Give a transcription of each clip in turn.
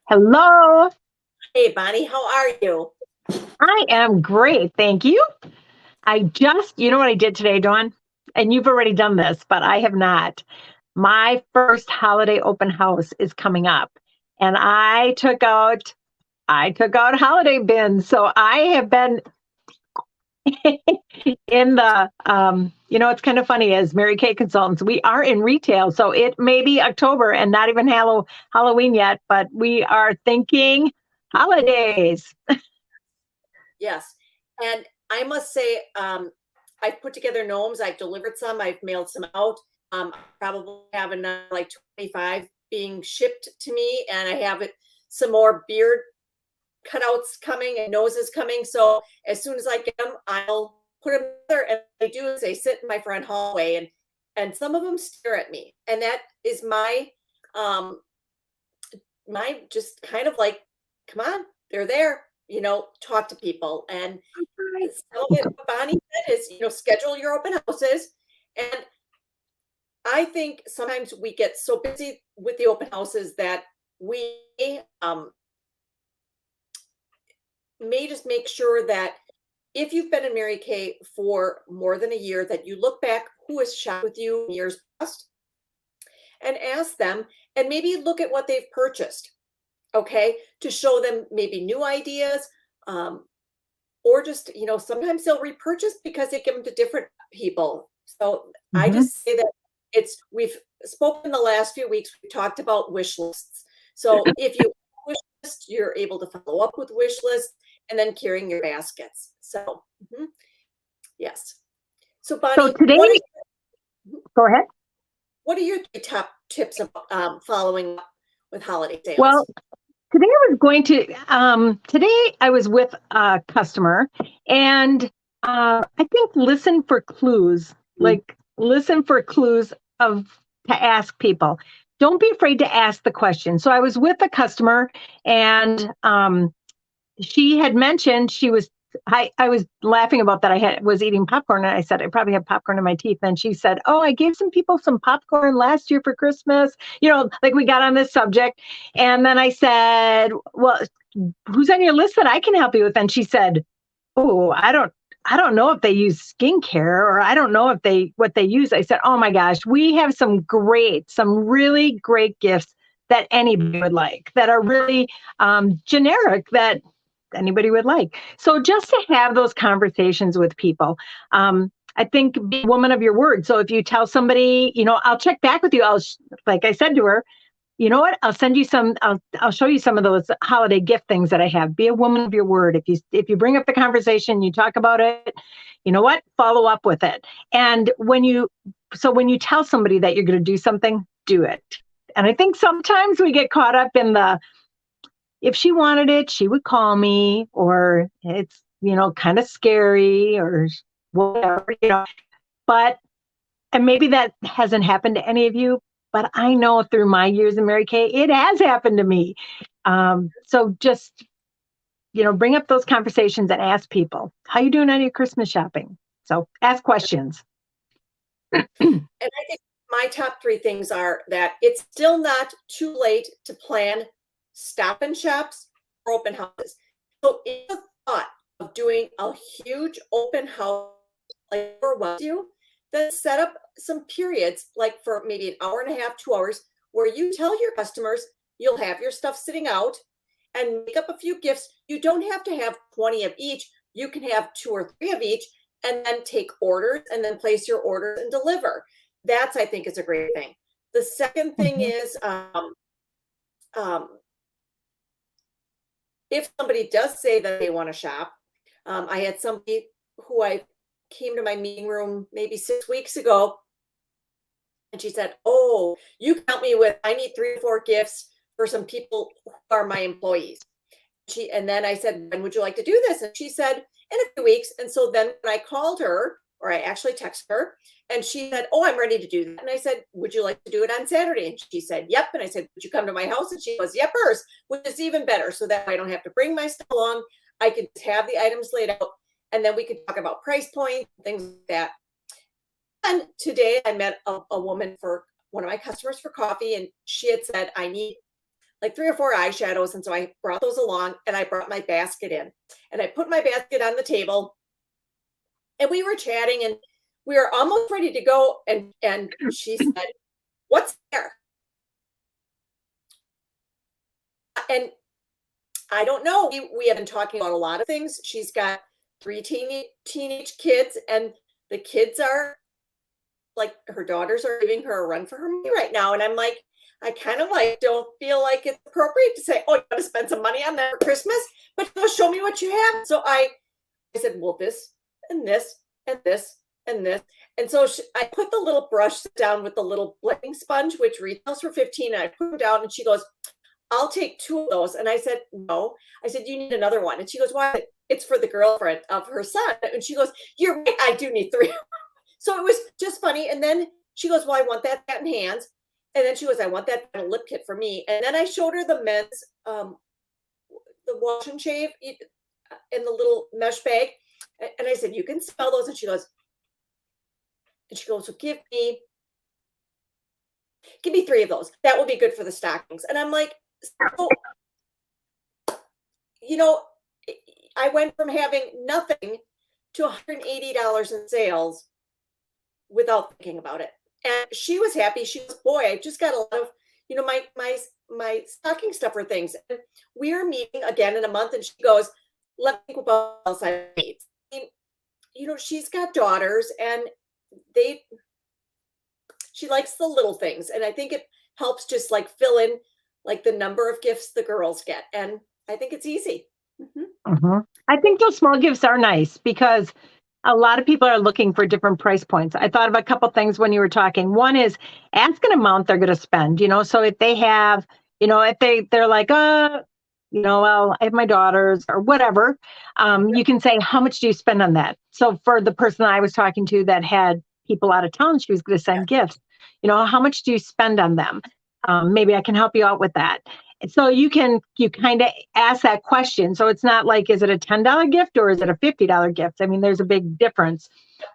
Hello. Hey, Bonnie, how are you? I am great. Thank you. You know what I did today, Dawn? And you've already done this, but I have not. My first holiday open house is coming up, and I took out holiday bins. So I have been in it's kind of funny as Mary Kay consultants, we are in retail. So it may be October and not even Halloween yet, but we are thinking holidays. Yes. And I must say, I've put together gnomes. I've delivered some. I've mailed some out. I probably have another like 25 being shipped to me, and I have some more beard cutouts coming and noses coming. So as soon as I get them, I'll put them there. And they do is they sit in my front hallway, and some of them stare at me, and that is um my just kind of like, come on, they're there. Talk to people. And some of it, what Bonnie said is, schedule your open houses. And I think sometimes we get so busy with the open houses that we um, may just make sure that if you've been in Mary Kay for more than a year, that you look back who has shopped with you in years past and ask them, and maybe look at what they've purchased, okay, to show them maybe new ideas. Or just, sometimes they'll repurchase because they give them to different people. So I Mhm. just say that we've spoken the last few weeks, we talked about wish lists. So if you wish list, you're able to follow up with wish lists and then carrying your baskets. So yes. So So Bonnie, today, go ahead. what are your three top tips of following up with holiday Well, sales? today I was with a customer, and I think listen for clues, like listen for clues of to ask people. Don't be afraid to ask the question. So I was with a customer, and she had mentioned I was laughing about that. Was eating popcorn, and I said I probably have popcorn in my teeth. And she said, "Oh, I gave some people some popcorn last year for Christmas." Like we got on this subject, and then I said, "Well, who's on your list that I can help you with?" And she said, "Oh, I don't know if they use skincare, or I don't know if they what they use." I said, "Oh my gosh, we have some really great gifts that anybody would like, that are really generic, that anybody would like." So just to have those conversations with people, I think be a woman of your word. So if you tell somebody, I'll check back with you. Like I said to her, you know what? I'll send you some. I'll show you some of those holiday gift things that I have. Be a woman of your word. If you bring up the conversation, you talk about it. You know what? Follow up with it. And when you tell somebody that you're going to do something, do it. And I think sometimes we get caught up in the, if she wanted it, she would call me, or it's, kind of scary, or whatever. But, and maybe that hasn't happened to any of you, but I know through my years in Mary Kay, it has happened to me. So just, bring up those conversations and ask people, how you doing on your Christmas shopping? So ask questions. And I think my top three things are that it's still not too late to plan stop and shops or open houses. So if the thought of doing a huge open house like overwhelms you, then set up some periods, like for maybe an hour and a half, 2 hours, where you tell your customers you'll have your stuff sitting out and make up a few gifts. You don't have to have 20 of each. You can have two or three of each and then take orders and then place your order and deliver. That's, I think, is a great thing. The second thing Mhm. is um, if somebody does say that they want to shop, I had somebody who I came to my meeting room maybe 6 weeks ago, and she said, "Oh, you can help me with, I need 3 or 4 gifts for some people who are my employees." And then I said, "When would you like to do this?" And she said, "In a few weeks." And so then when I called her, or I actually texted her, and she said, "Oh, I'm ready to do that." And I said, "Would you like to do it on Saturday?" And she said, "Yep." And I said, "Would you come to my house?" And she goes, "Yepers," which is even better. So that I don't have to bring my stuff along. I can just have the items laid out, and then we can talk about price points, things like that. And today I met a woman for one of my customers for coffee, and she had said, "I need like 3 or 4 eyeshadows. And so I brought those along and I brought my basket in and I put my basket on the table and we were chatting and we were almost ready to go. And she said, "What's there?" And I don't know. We have been talking about a lot of things. She's got 3 teenage kids and the kids are like, her daughters are giving her a run for her money right now. And I'm like, I kind of like don't feel like it's appropriate to say, "Oh, you gotta spend some money on that for Christmas," but go show me what you have. So I said, "Well, this and this and this and this." And so I put the little brush down with the little blending sponge, which retails for 15. And I put them down and she goes, "I'll take 2 of those." And I said, "No." I said, "You need another one." And she goes, "Why?" "It's for the girlfriend of her son." And she goes, "You're right. I do need 3." So it was just funny. And then she goes, "Well, I want that in hands." And then she goes, "I want that lip kit for me." And then I showed her the men's, the wash and shave in the little mesh bag. And I said, "You can smell those." And she goes, "So give me 3 of those. That will be good for the stockings." And I'm like, so, you know, I went from having nothing to $180 in sales without thinking about it. And she was happy. She was, "Boy, I just got a lot of, my stocking stuffer things." And we're meeting again in a month. And she goes, "Let me think about what else I need." I mean, she's got daughters and she likes the little things. And I think it helps just like fill in like the number of gifts the girls get. And I think it's easy. I think those small gifts are nice because a lot of people are looking for different price points. I thought of a couple things when you were talking. One is ask an amount they're going to spend, so if they have, if they're like, well, I have my daughters or whatever, you can say, how much do you spend on that? So for the person I was talking to that had people out of town, she was going to send gifts, how much do you spend on them? Maybe I can help you out with that. So you kind of ask that question. So it's not like, is it a $10 gift or is it a $50 gift? I mean, there's a big difference.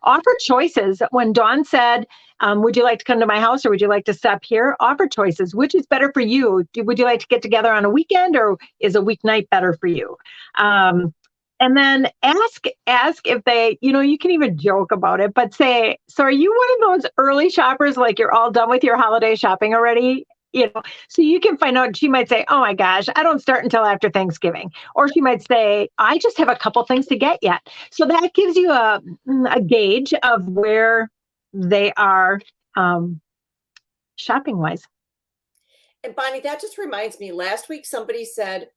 Offer choices. When Dawn said, would you like to come to my house or would you like to stop here? Offer choices. Which is better for you? Would you like to get together on a weekend or is a weeknight better for you? And then ask if they, you can even joke about it, but say, so are you one of those early shoppers, like you're all done with your holiday shopping already? So you can find out. She might say, "Oh my gosh, I don't start until after Thanksgiving." Or she might say, "I just have a couple things to get yet." So that gives you a gauge of where they are shopping wise. And Bonnie, that just reminds me, last week somebody said,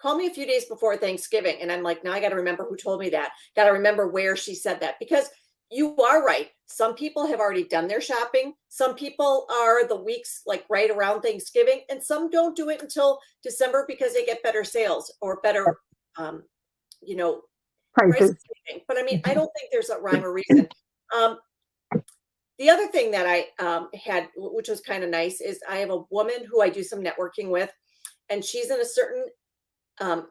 "Call me a few days before Thanksgiving." And I'm like, now I got to remember who told me that. Got to remember where she said that, because you are right. Some people have already done their shopping. Some people are the weeks like right around Thanksgiving, and some don't do it until December because they get better sales or better, you know, prices. But I mean, I don't think there's a rhyme or reason. The other thing that I had, which was kind of nice, is I have a woman who I do some networking with, and she's in a certain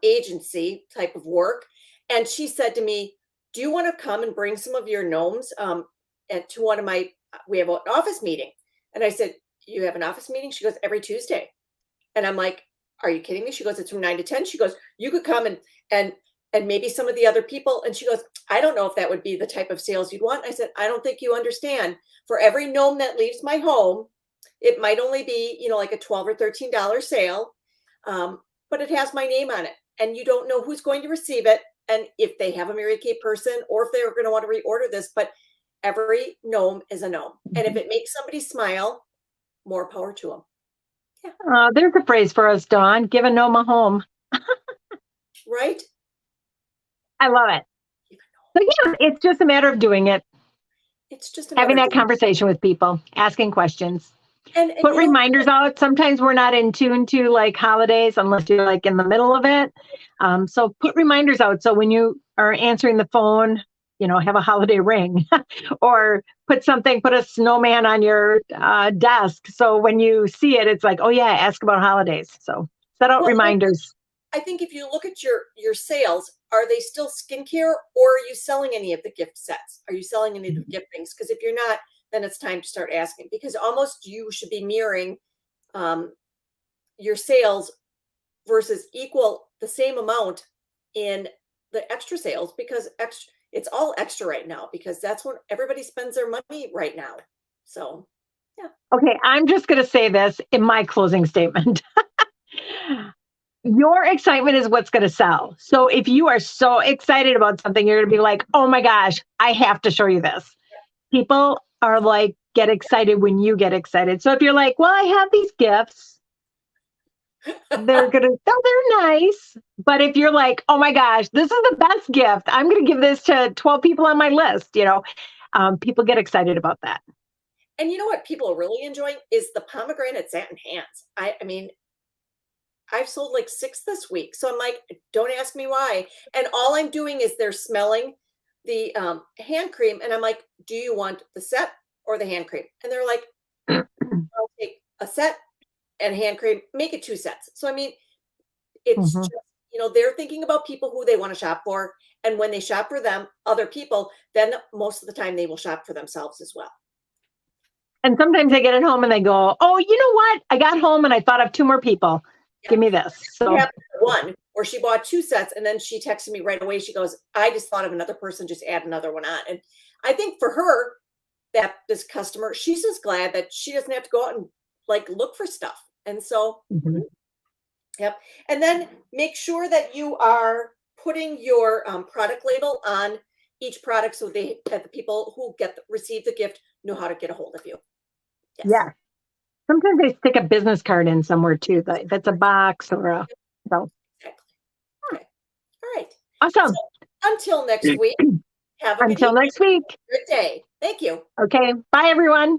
agency type of work. And she said to me, "Do you want to come and bring some of your gnomes to one of my, we have an office meeting." And I said, "You have an office meeting?" She goes, "Every Tuesday." And I'm like, "Are you kidding me?" She goes, "It's from 9 to 10. She goes, "You could come and maybe some of the other people." And she goes, "I don't know if that would be the type of sales you'd want." I said, "I don't think you understand. For every gnome that leaves my home, it might only be, like a $12 or $13 sale. But it has my name on it, and you don't know who's going to receive it. And if they have a Mary Kay person or if they're going to want to reorder this, but every gnome is a gnome. And if it makes somebody smile, more power to them." Yeah. There's a phrase for us, Dawn. Give a gnome a home. Right? I love it. So yeah, it's just a matter of doing it. It's just having that conversation with people, asking questions. And put reminders out. Sometimes we're not in tune to like holidays unless you're like in the middle of it. So put reminders out. So when you are answering the phone, have a holiday ring or put a snowman on your desk. So when you see it, it's like, oh yeah, ask about holidays. So set out reminders. I think if you look at your sales, are they still skincare, or are you selling any of the gift sets? Are you selling any of the gift things? Because if you're not, then it's time to start asking, because almost you should be mirroring your sales versus equal the same amount in the extra sales, because extra, it's all extra right now because that's when everybody spends their money right now. So Okay, I'm just going to say this in my closing statement. Your excitement is what's going to sell. So if you are so excited about something, you're going to be like, oh my gosh, I have to show you this. People are like, get excited when you get excited. So if you're like, well, I have these gifts, they're nice. But if you're like, oh my gosh, this is the best gift, I'm going to give this to 12 people on my list, people get excited about that. and you know what people are really enjoying is the pomegranate satin hands. I mean, I've sold like 6 this week. So I'm like, don't ask me why. And all I'm doing is they're smelling the hand cream. And I'm like, do you want the set or the hand cream? And they're like, I'll take a set and hand cream, make it 2 sets. So, I mean, it's Mhm. just, they're thinking about people who they want to shop for. And when they shop for them, other people, then most of the time they will shop for themselves as well. And sometimes they get it home and they go, oh, you know what? I got home and I thought of 2 more people. Yeah. Give me this. It So happened to one where she bought 2 sets and then she texted me right away. She goes, I just thought of another person, just add another one on. And I think for her, that this customer, she's just glad that she doesn't have to go out and like look for stuff. And so, mhm. yep. And then make sure that you are putting your product label on each product so that the people who receive the gift know how to get a hold of you. Yes. Yeah. Sometimes they stick a business card in somewhere too. That's a box or a. So Exactly. Okay. All right. awesome. So until next week, have a good Until evening. next week. Good day. Thank you. Okay. Bye, everyone.